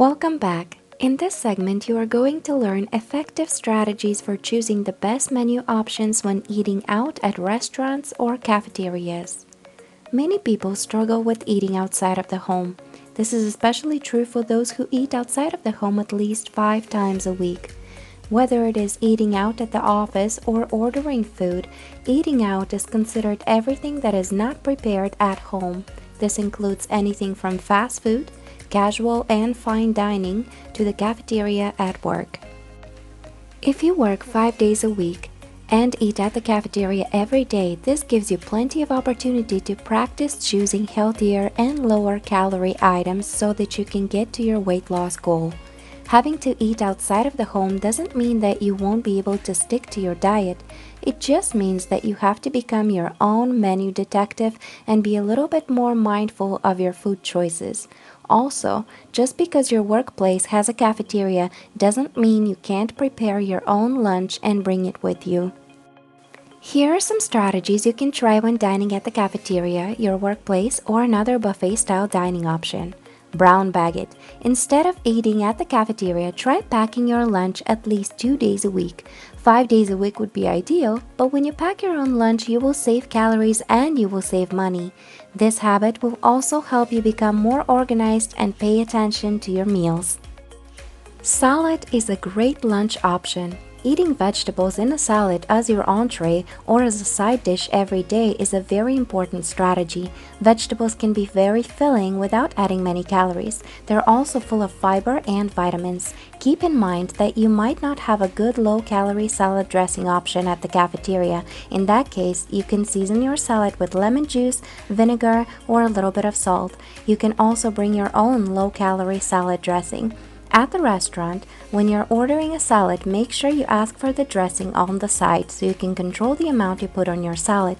Welcome back. In this segment, you are going to learn effective strategies for choosing the best menu options when eating out at restaurants or cafeterias. Many people struggle with eating outside of the home. This is especially true for those who eat outside of the home at least 5 times a week. Whether it is eating out at the office or ordering food, eating out is considered everything that is not prepared at home. This includes anything from fast food, casual and fine dining, to the cafeteria at work. If you work 5 days a week and eat at the cafeteria every day, this gives you plenty of opportunity to practice choosing healthier and lower calorie items so that you can get to your weight loss goal. Having to eat outside of the home doesn't mean that you won't be able to stick to your diet. It just means that you have to become your own menu detective and be a little bit more mindful of your food choices. Also, just because your workplace has a cafeteria doesn't mean you can't prepare your own lunch and bring it with you. Here are some strategies you can try when dining at the cafeteria, your workplace, or another buffet-style dining option. Brown bag it. Instead of eating at the cafeteria, try packing your lunch at least 2 days a week. 5 days a week would be ideal, but when you pack your own lunch, you will save calories and you will save money. This habit will also help you become more organized and pay attention to your meals. Salad is a great lunch option. Eating vegetables in a salad as your entree or as a side dish every day is a very important strategy. Vegetables can be very filling without adding many calories. They're also full of fiber and vitamins. Keep in mind that you might not have a good low-calorie salad dressing option at the cafeteria. In that case, you can season your salad with lemon juice, vinegar, or a little bit of salt. You can also bring your own low-calorie salad dressing. At the restaurant, when you're ordering a salad, make sure you ask for the dressing on the side so you can control the amount you put on your salad.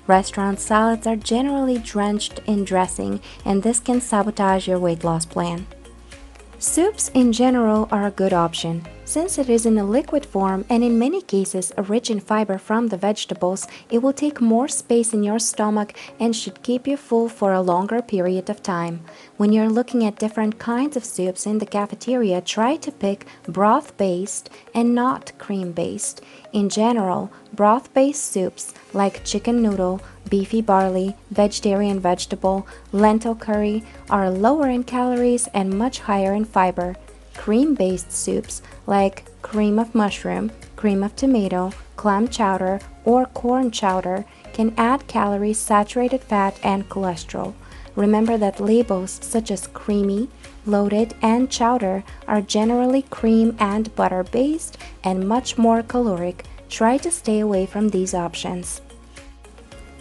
Restaurant salads are generally drenched in dressing, and this can sabotage your weight loss plan. Soups in general are a good option. Since it is in a liquid form and in many cases rich in fiber from the vegetables, it will take more space in your stomach and should keep you full for a longer period of time. When you're looking at different kinds of soups in the cafeteria, try to pick broth-based and not cream-based. In general, broth-based soups like chicken noodle, beefy barley, vegetarian vegetable, lentil curry are lower in calories and much higher in fiber. Cream-based soups like cream of mushroom, cream of tomato, clam chowder, or corn chowder can add calories, saturated fat, and cholesterol. Remember that labels such as creamy, loaded, and chowder are generally cream and butter based and much more caloric. Try to stay away from these options.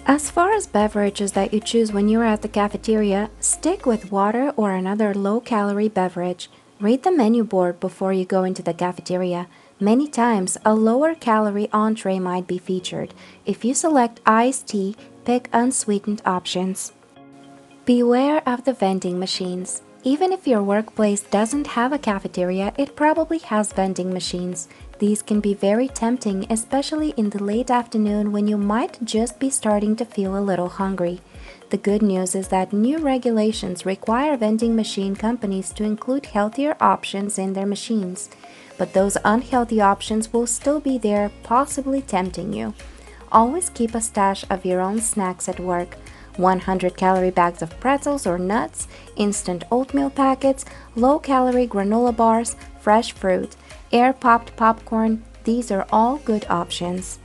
As far as beverages that you choose when you're at the cafeteria, stick with water or another low-calorie beverage. Read the menu board before you go into the cafeteria. Many times, a lower-calorie entree might be featured. If you select iced tea, pick unsweetened options. Beware of the vending machines. Even if your workplace doesn't have a cafeteria, it probably has vending machines. These can be very tempting, especially in the late afternoon when you might just be starting to feel a little hungry. The good news is that new regulations require vending machine companies to include healthier options in their machines. But those unhealthy options will still be there, possibly tempting you. Always keep a stash of your own snacks at work. 100-calorie bags of pretzels or nuts, instant oatmeal packets, low-calorie granola bars, fresh fruit, air-popped popcorn, these are all good options.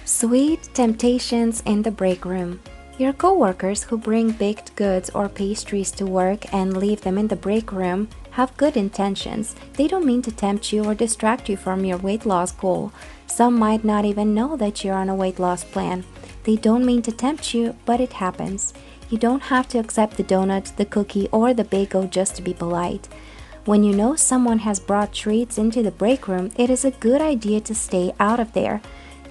Sweet temptations in the break room. Your coworkers who bring baked goods or pastries to work and leave them in the break room have good intentions. They don't mean to tempt you or distract you from your weight loss goal. Some might not even know that you're on a weight loss plan. They don't mean to tempt you, but it happens. You don't have to accept the donut, the cookie, or the bagel just to be polite. When you know someone has brought treats into the break room, it is a good idea to stay out of there.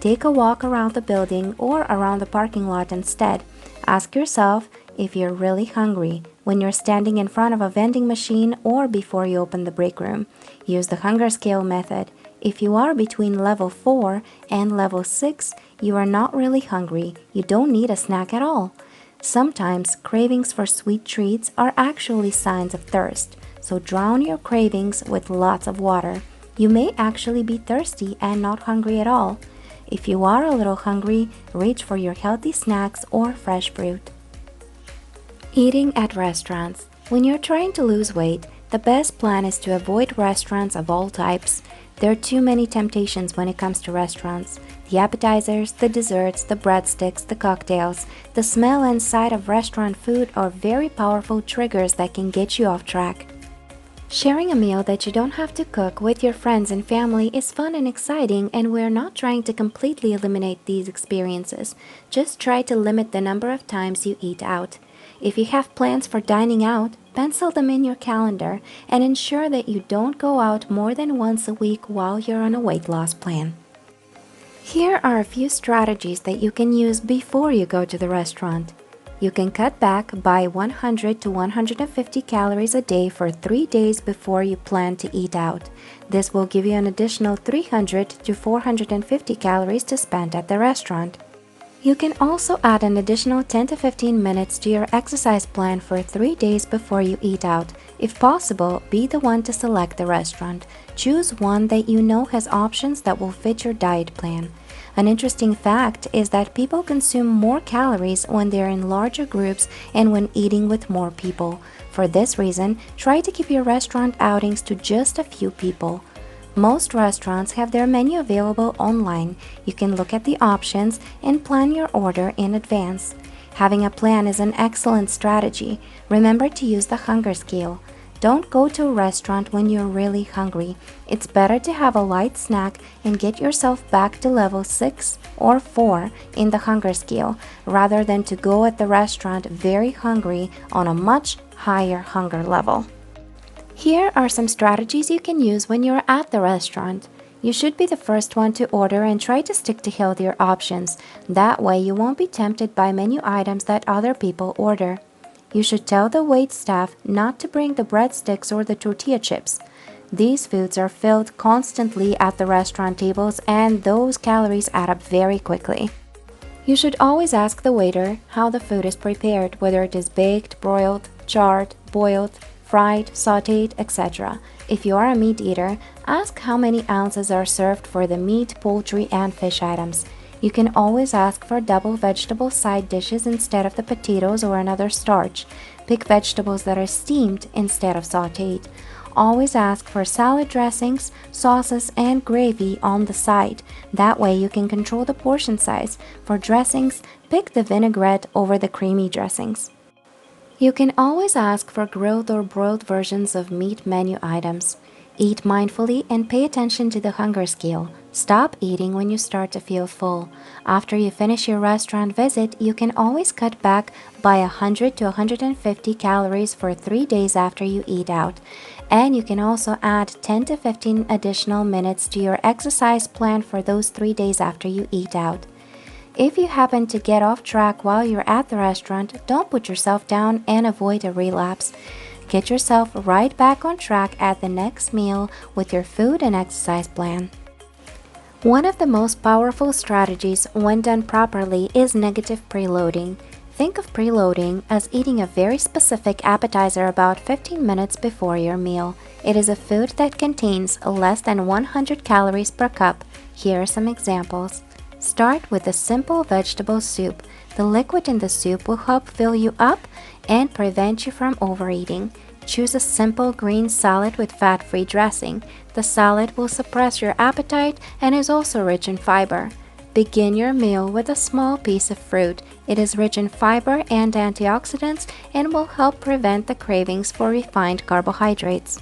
Take a walk around the building or around the parking lot instead. Ask yourself if you're really hungry when you're standing in front of a vending machine or before you open the break room. Use the hunger scale method. If you are between level 4 and level 6, you are not really hungry. You don't need a snack at all. Sometimes cravings for sweet treats are actually signs of thirst. so drown your cravings with lots of water. You may actually be thirsty and not hungry at all. If you are a little hungry, reach for your healthy snacks or fresh fruit. Eating at restaurants. When you're trying to lose weight, the best plan is to avoid restaurants of all types. There are too many temptations when it comes to restaurants. The appetizers, the desserts, the breadsticks, the cocktails, the smell and sight of restaurant food are very powerful triggers that can get you off track. Sharing a meal that you don't have to cook with your friends and family is fun and exciting, and we're not trying to completely eliminate these experiences. Just try to limit the number of times you eat out. If you have plans for dining out, pencil them in your calendar and ensure that you don't go out more than once a week while you're on a weight loss plan. Here are a few strategies that you can use before you go to the restaurant. You can cut back by 100 to 150 calories a day for 3 days before you plan to eat out. This will give you an additional 300 to 450 calories to spend at the restaurant. You can also add an additional 10 to 15 minutes to your exercise plan for 3 days before you eat out. If possible, be the one to select the restaurant. Choose one that you know has options that will fit your diet plan. An interesting fact is that people consume more calories when they're in larger groups and when eating with more people. For this reason, try to keep your restaurant outings to just a few people. Most restaurants have their menu available online. You can look at the options and plan your order in advance. Having a plan is an excellent strategy. Remember to use the hunger scale. Don't go to a restaurant when you're really hungry. It's better to have a light snack and get yourself back to level 6 or 4 in the hunger scale, rather than to go at the restaurant very hungry on a much higher hunger level. Here are some strategies you can use when you're at the restaurant. You should be the first one to order and try to stick to healthier options. That way you won't be tempted by menu items that other people order. You should tell the wait staff not to bring the breadsticks or the tortilla chips. These foods are filled constantly at the restaurant tables, and those calories add up very quickly. You should always ask the waiter how the food is prepared, whether it is baked, broiled, charred, boiled, fried, sautéed, etc. If you are a meat eater, ask how many ounces are served for the meat, poultry, and fish items. You can always ask for double vegetable side dishes instead of the potatoes or another starch. Pick vegetables that are steamed instead of sautéed. Always ask for salad dressings, sauces, and gravy on the side. That way you can control the portion size. For dressings, pick the vinaigrette over the creamy dressings. You can always ask for grilled or broiled versions of meat menu items. Eat mindfully and pay attention to the hunger scale. Stop eating when you start to feel full. After you finish your restaurant visit, you can always cut back by 100 to 150 calories for 3 days after you eat out. And you can also add 10 to 15 additional minutes to your exercise plan for those 3 days after you eat out. If you happen to get off track while you're at the restaurant, don't put yourself down and avoid a relapse. Get yourself right back on track at the next meal with your food and exercise plan. One of the most powerful strategies when done properly is negative preloading. Think of preloading as eating a very specific appetizer about 15 minutes before your meal. It is a food that contains less than 100 calories per cup. Here are some examples. Start with a simple vegetable soup. The liquid in the soup will help fill you up and prevent you from overeating. Choose a simple green salad with fat-free dressing. The salad will suppress your appetite and is also rich in fiber. Begin your meal with a small piece of fruit. It is rich in fiber and antioxidants and will help prevent the cravings for refined carbohydrates.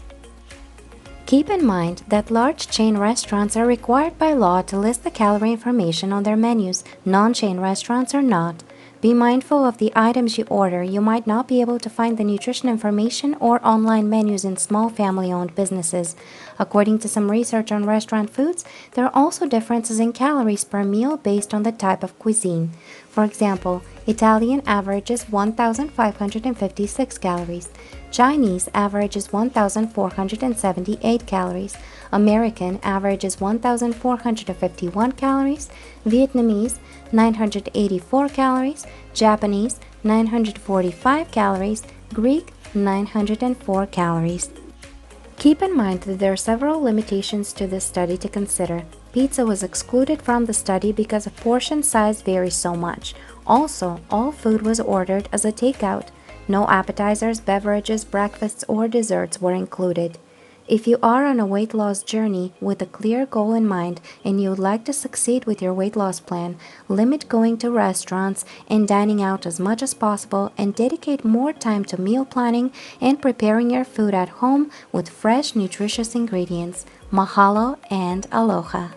Keep in mind that large chain restaurants are required by law to list the calorie information on their menus. Non-chain restaurants are not. Be mindful of the items you order. You might not be able to find the nutrition information or online menus in small family-owned businesses. According to some research on restaurant foods, there are also differences in calories per meal based on the type of cuisine. For example, Italian averages 1,556 calories. Chinese averages 1,478 calories. American averages 1,451 calories. Vietnamese 984 calories. Japanese 945 calories. Greek 904 calories. Keep in mind that there are several limitations to this study to consider. Pizza was excluded from the study because the portion size varies so much. Also, all food was ordered as a takeout. No appetizers, beverages, breakfasts, or desserts were included. If you are on a weight loss journey with a clear goal in mind and you would like to succeed with your weight loss plan, limit going to restaurants and dining out as much as possible and dedicate more time to meal planning and preparing your food at home with fresh, nutritious ingredients. Mahalo and aloha!